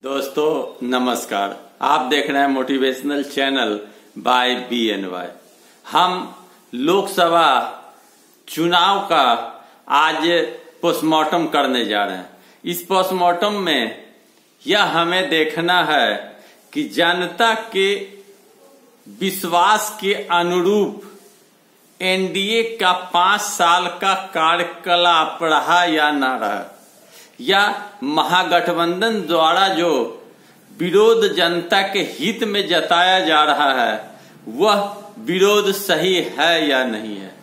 दोस्तों नमस्कार, आप देख रहे हैं मोटिवेशनल चैनल बाय BNY। हम लोकसभा चुनाव का आज पोस्टमार्टम करने जा रहे हैं। इस पोस्टमार्टम में यह हमें देखना है कि जनता के विश्वास के अनुरूप एनडीए का 5 साल का कार्यकलाप रहा या ना रहा, या महागठबंधन द्वारा जो विरोध जनता के हित में जताया जा रहा है वह विरोध सही है या नहीं है।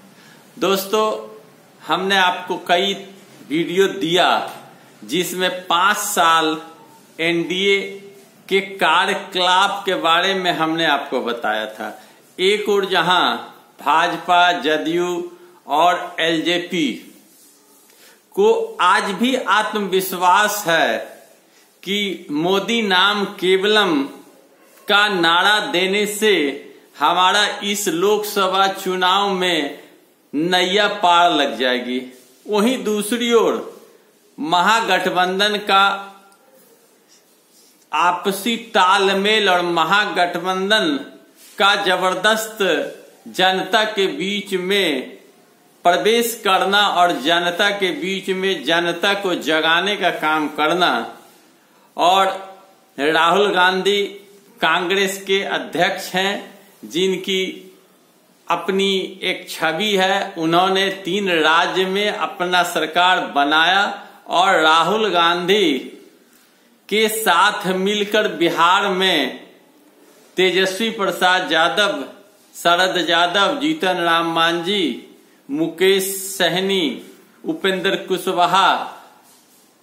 दोस्तों, हमने आपको कई वीडियो दिया जिसमें 5 साल एनडीए के कार्यकलाप के बारे में हमने आपको बताया था। एक और जहां भाजपा, जदयू और एलजेपी को आज भी आत्मविश्वास है कि मोदी नाम केवलम का नारा देने से हमारा इस लोकसभा चुनाव में नैया पार लग जाएगी, वहीं दूसरी ओर महागठबंधन का आपसी तालमेल और महागठबंधन का जबरदस्त जनता के बीच में प्रवेश करना और जनता के बीच में जनता को जगाने का काम करना, और राहुल गांधी कांग्रेस के अध्यक्ष हैं जिनकी अपनी एक छवि है। उन्होंने 3 राज्य में अपना सरकार बनाया और राहुल गांधी के साथ मिलकर बिहार में तेजस्वी प्रसाद यादव, शरद यादव, जीतन राम मांझी, मुकेश सहनी, उपेंद्र कुशवाहा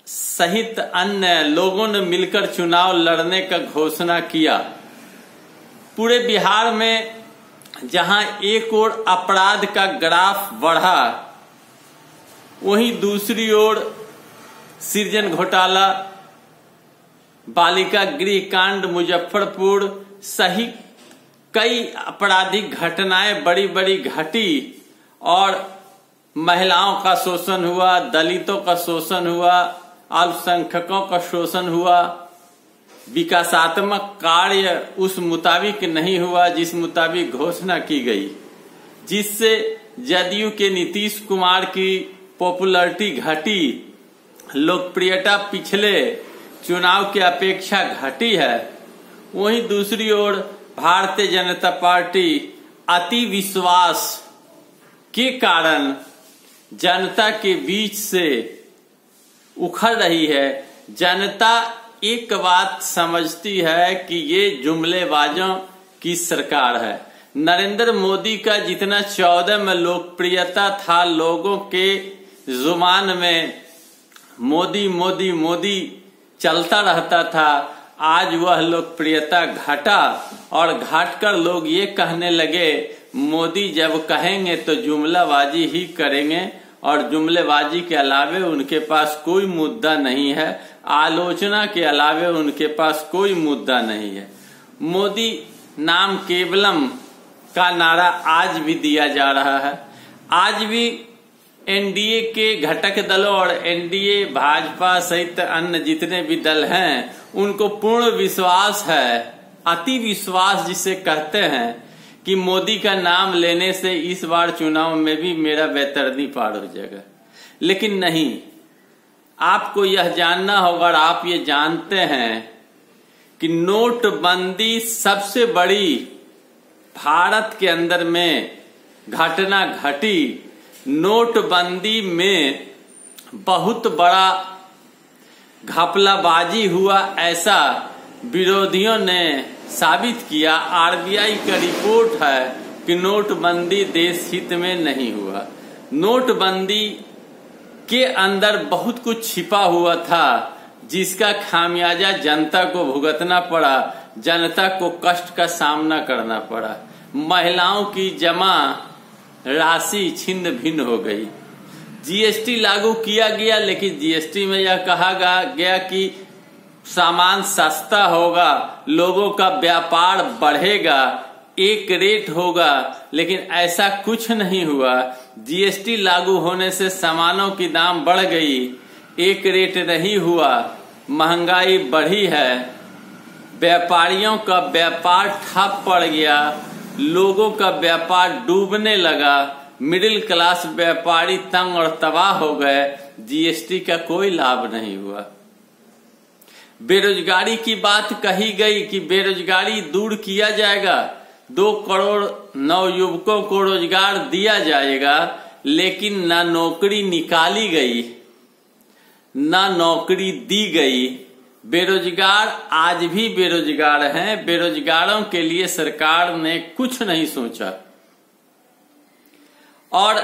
सहित अन्य लोगों ने मिलकर चुनाव लड़ने का घोषणा किया। पूरे बिहार में जहां एक ओर अपराध का ग्राफ बढ़ा, वहीं दूसरी ओर सृजन घोटाला, बालिका गृह कांड, मुजफ्फरपुर सहित कई आपराधिक घटनाएं बड़ी बड़ी घटी और महिलाओं का शोषण हुआ, दलितों का शोषण हुआ, अल्पसंख्यकों का शोषण हुआ। विकासात्मक कार्य उस मुताबिक नहीं हुआ जिस मुताबिक घोषणा की गई, जिससे जदयू के नीतीश कुमार की पॉपुलैरिटी घटी, लोकप्रियता पिछले चुनाव की अपेक्षा घटी है। वहीं दूसरी ओर भारतीय जनता पार्टी अति विश्वास के कारण जनता के बीच से उखड़ रही है। जनता एक बात समझती है कि ये जुमलेबाजों की सरकार है। नरेंद्र मोदी का जितना 14 में लोकप्रियता था, लोगों के जुबान में मोदी मोदी मोदी चलता रहता था, आज वह लोकप्रियता घटा और घटकर लोग ये कहने लगे मोदी जब कहेंगे तो जुमलाबाजी ही करेंगे और जुमलेबाजी के अलावे उनके पास कोई मुद्दा नहीं है, आलोचना के अलावे उनके पास कोई मुद्दा नहीं है। मोदी नाम केवलम का नारा आज भी दिया जा रहा है। आज भी एनडीए के घटक दलों और एनडीए भाजपा सहित अन्य जितने भी दल हैं उनको पूर्ण विश्वास है, अति विश्वास जिसे कहते हैं, कि मोदी का नाम लेने से इस बार चुनाव में भी मेरा बेतरनी पार हो जाएगा। लेकिन नहीं, आपको यह जानना होगा और आप ये जानते हैं कि नोटबंदी सबसे बड़ी भारत के अंदर में घटना घटी। नोटबंदी में बहुत बड़ा घपलाबाजी हुआ, ऐसा विरोधियों ने साबित किया। आरबीआई का रिपोर्ट है कि नोटबंदी देश हित में नहीं हुआ। नोटबंदी के अंदर बहुत कुछ छिपा हुआ था जिसका खामियाजा जनता को भुगतना पड़ा, जनता को कष्ट का सामना करना पड़ा। महिलाओं की जमा राशि छिन्न भिन्न हो गई। जीएसटी लागू किया गया, लेकिन जीएसटी में यह कहा गया कि सामान सस्ता होगा, लोगों का व्यापार बढ़ेगा, एक रेट होगा, लेकिन ऐसा कुछ नहीं हुआ। जीएसटी लागू होने से सामानों की दाम बढ़ गई, एक रेट नहीं हुआ। महंगाई बढ़ी है, व्यापारियों का व्यापार ठप पड़ गया, लोगों का व्यापार डूबने लगा, मिडिल क्लास व्यापारी तंग और तबाह हो गए, जीएसटी का कोई लाभ नहीं हुआ। बेरोजगारी की बात कही गई कि बेरोजगारी दूर किया जाएगा, 2 करोड़ नवयुवकों को रोजगार दिया जाएगा, लेकिन ना नौकरी निकाली गई, ना नौकरी दी गई। बेरोजगार आज भी बेरोजगार हैं। बेरोजगारों के लिए सरकार ने कुछ नहीं सोचा। और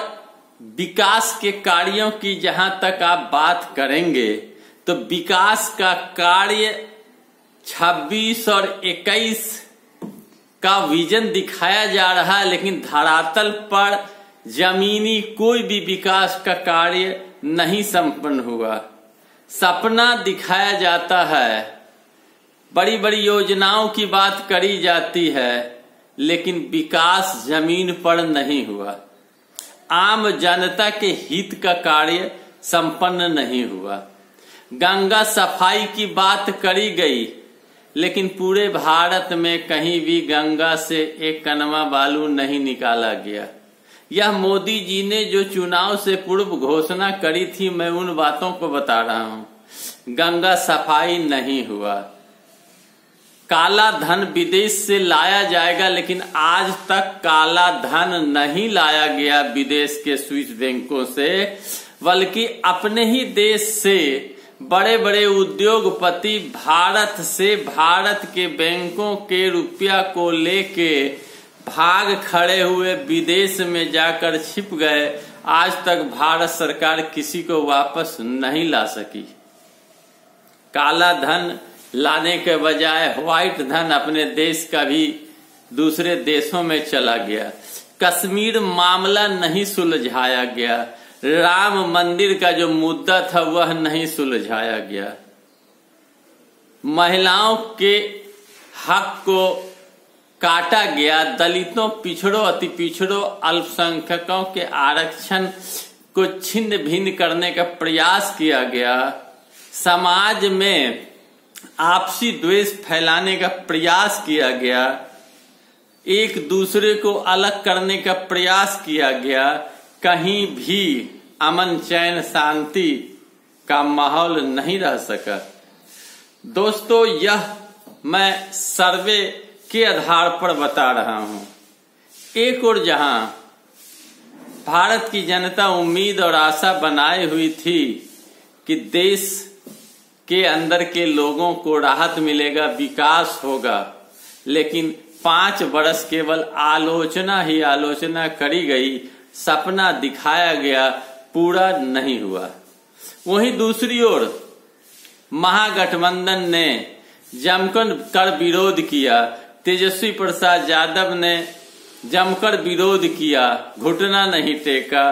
विकास के कार्यों की जहां तक आप बात करेंगे तो विकास का कार्य 26 और 21 का विजन दिखाया जा रहा है, लेकिन धरातल पर जमीनी कोई भी विकास का कार्य नहीं संपन्न हुआ। सपना दिखाया जाता है, बड़ी बड़ी योजनाओं की बात करी जाती है, लेकिन विकास जमीन पर नहीं हुआ। आम जनता के हित का कार्य संपन्न नहीं हुआ। गंगा सफाई की बात करी गई, लेकिन पूरे भारत में कहीं भी गंगा से एक कनवा बालू नहीं निकाला गया। यह मोदी जी ने जो चुनाव से पूर्व घोषणा करी थी, मैं उन बातों को बता रहा हूं। गंगा सफाई नहीं हुआ। काला धन विदेश से लाया जाएगा, लेकिन आज तक काला धन नहीं लाया गया विदेश के स्विस बैंकों से, बल्कि अपने ही देश से बड़े बड़े उद्योगपति भारत से, भारत के बैंकों के रुपया को लेके भाग खड़े हुए विदेश में जाकर छिप गए। आज तक भारत सरकार किसी को वापस नहीं ला सकी। काला धन लाने के बजाय व्हाइट धन अपने देश का भी दूसरे देशों में चला गया। कश्मीर मामला नहीं सुलझाया गया। राम मंदिर का जो मुद्दा था वह नहीं सुलझाया गया। महिलाओं के हक को काटा गया। दलितों, पिछड़ों, अति पिछड़ों, अल्पसंख्यकों के आरक्षण को छिन्न भिन्न करने का प्रयास किया गया। समाज में आपसी द्वेष फैलाने का प्रयास किया गया। एक दूसरे को अलग करने का प्रयास किया गया। कहीं भी अमन, चैन, शांति का माहौल नहीं रह सका। दोस्तों, यह मैं सर्वे के आधार पर बता रहा हूं। एक और जहां भारत की जनता उम्मीद और आशा बनाए हुई थी कि देश के अंदर के लोगों को राहत मिलेगा, विकास होगा, लेकिन 5 वर्ष केवल आलोचना ही आलोचना करी गई, सपना दिखाया गया, पूरा नहीं हुआ। वहीं दूसरी ओर महागठबंधन ने जमकर विरोध किया। तेजस्वी प्रसाद यादव ने जमकर विरोध किया, घुटना नहीं टेका।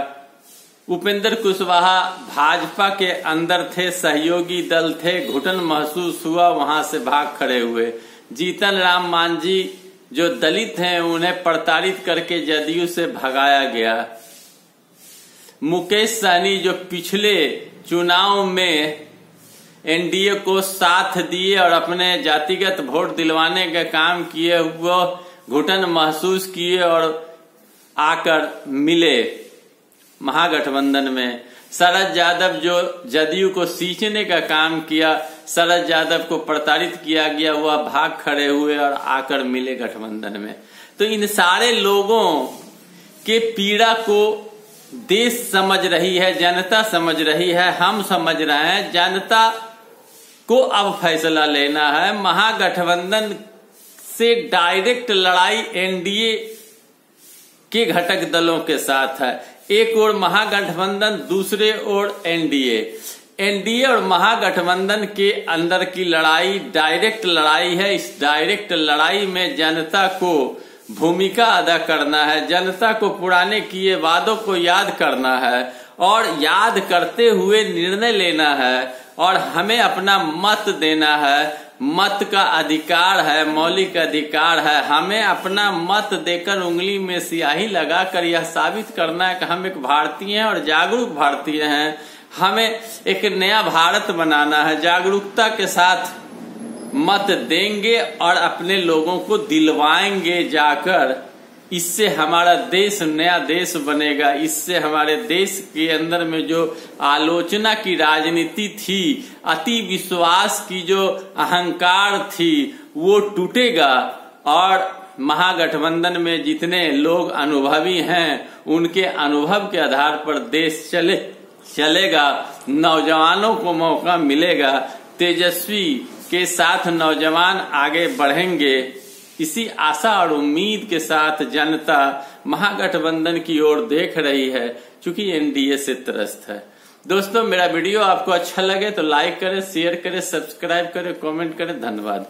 उपेंद्र कुशवाहा भाजपा के अंदर थे, सहयोगी दल थे, घुटन महसूस हुआ, वहां से भाग खड़े हुए। जीतन राम मांझी जो दलित हैं उन्हें प्रताड़ित करके जदयू से भगाया गया। मुकेश सहनी जो पिछले चुनाव में एनडीए को साथ दिए और अपने जातिगत वोट दिलवाने का काम किए, वो घुटन महसूस किए और आकर मिले महागठबंधन में। शरद यादव जो जदयू को सींचने का काम किया, शरद यादव को प्रताड़ित किया गया, वह भाग खड़े हुए और आकर मिले गठबंधन में। तो इन सारे लोगों के पीड़ा को देश समझ रही है, जनता समझ रही है, हम समझ रहे हैं। जनता को अब फैसला लेना है। महागठबंधन से डायरेक्ट लड़ाई एनडीए के घटक दलों के साथ है। एक ओर महागठबंधन, दूसरे ओर एनडीए। एनडीए और महागठबंधन के अंदर की लड़ाई डायरेक्ट लड़ाई है। इस डायरेक्ट लड़ाई में जनता को भूमिका अदा करना है, जनता को पुराने किए वादों को याद करना है और याद करते हुए निर्णय लेना है और हमें अपना मत देना है। मत का अधिकार है, मौलिक अधिकार है। हमें अपना मत देकर उंगली में स्याही लगाकर यह साबित करना है कि हम एक भारतीय हैं और जागरूक भारतीय हैं। हमें एक नया भारत बनाना है। जागरूकता के साथ मत देंगे और अपने लोगों को दिलवाएंगे जाकर। इससे हमारा देश नया देश बनेगा। इससे हमारे देश के अंदर में जो आलोचना की राजनीति थी, अति विश्वास की जो अहंकार थी, वो टूटेगा और महागठबंधन में जितने लोग अनुभवी हैं उनके अनुभव के आधार पर देश चलेगा। नौजवानों को मौका मिलेगा। तेजस्वी के साथ नौजवान आगे बढ़ेंगे। इसी आशा और उम्मीद के साथ जनता महागठबंधन की ओर देख रही है, क्योंकि एनडीए से त्रस्त है। दोस्तों, मेरा वीडियो आपको अच्छा लगे तो लाइक करें, शेयर करें, सब्सक्राइब करें, कमेंट करें। धन्यवाद।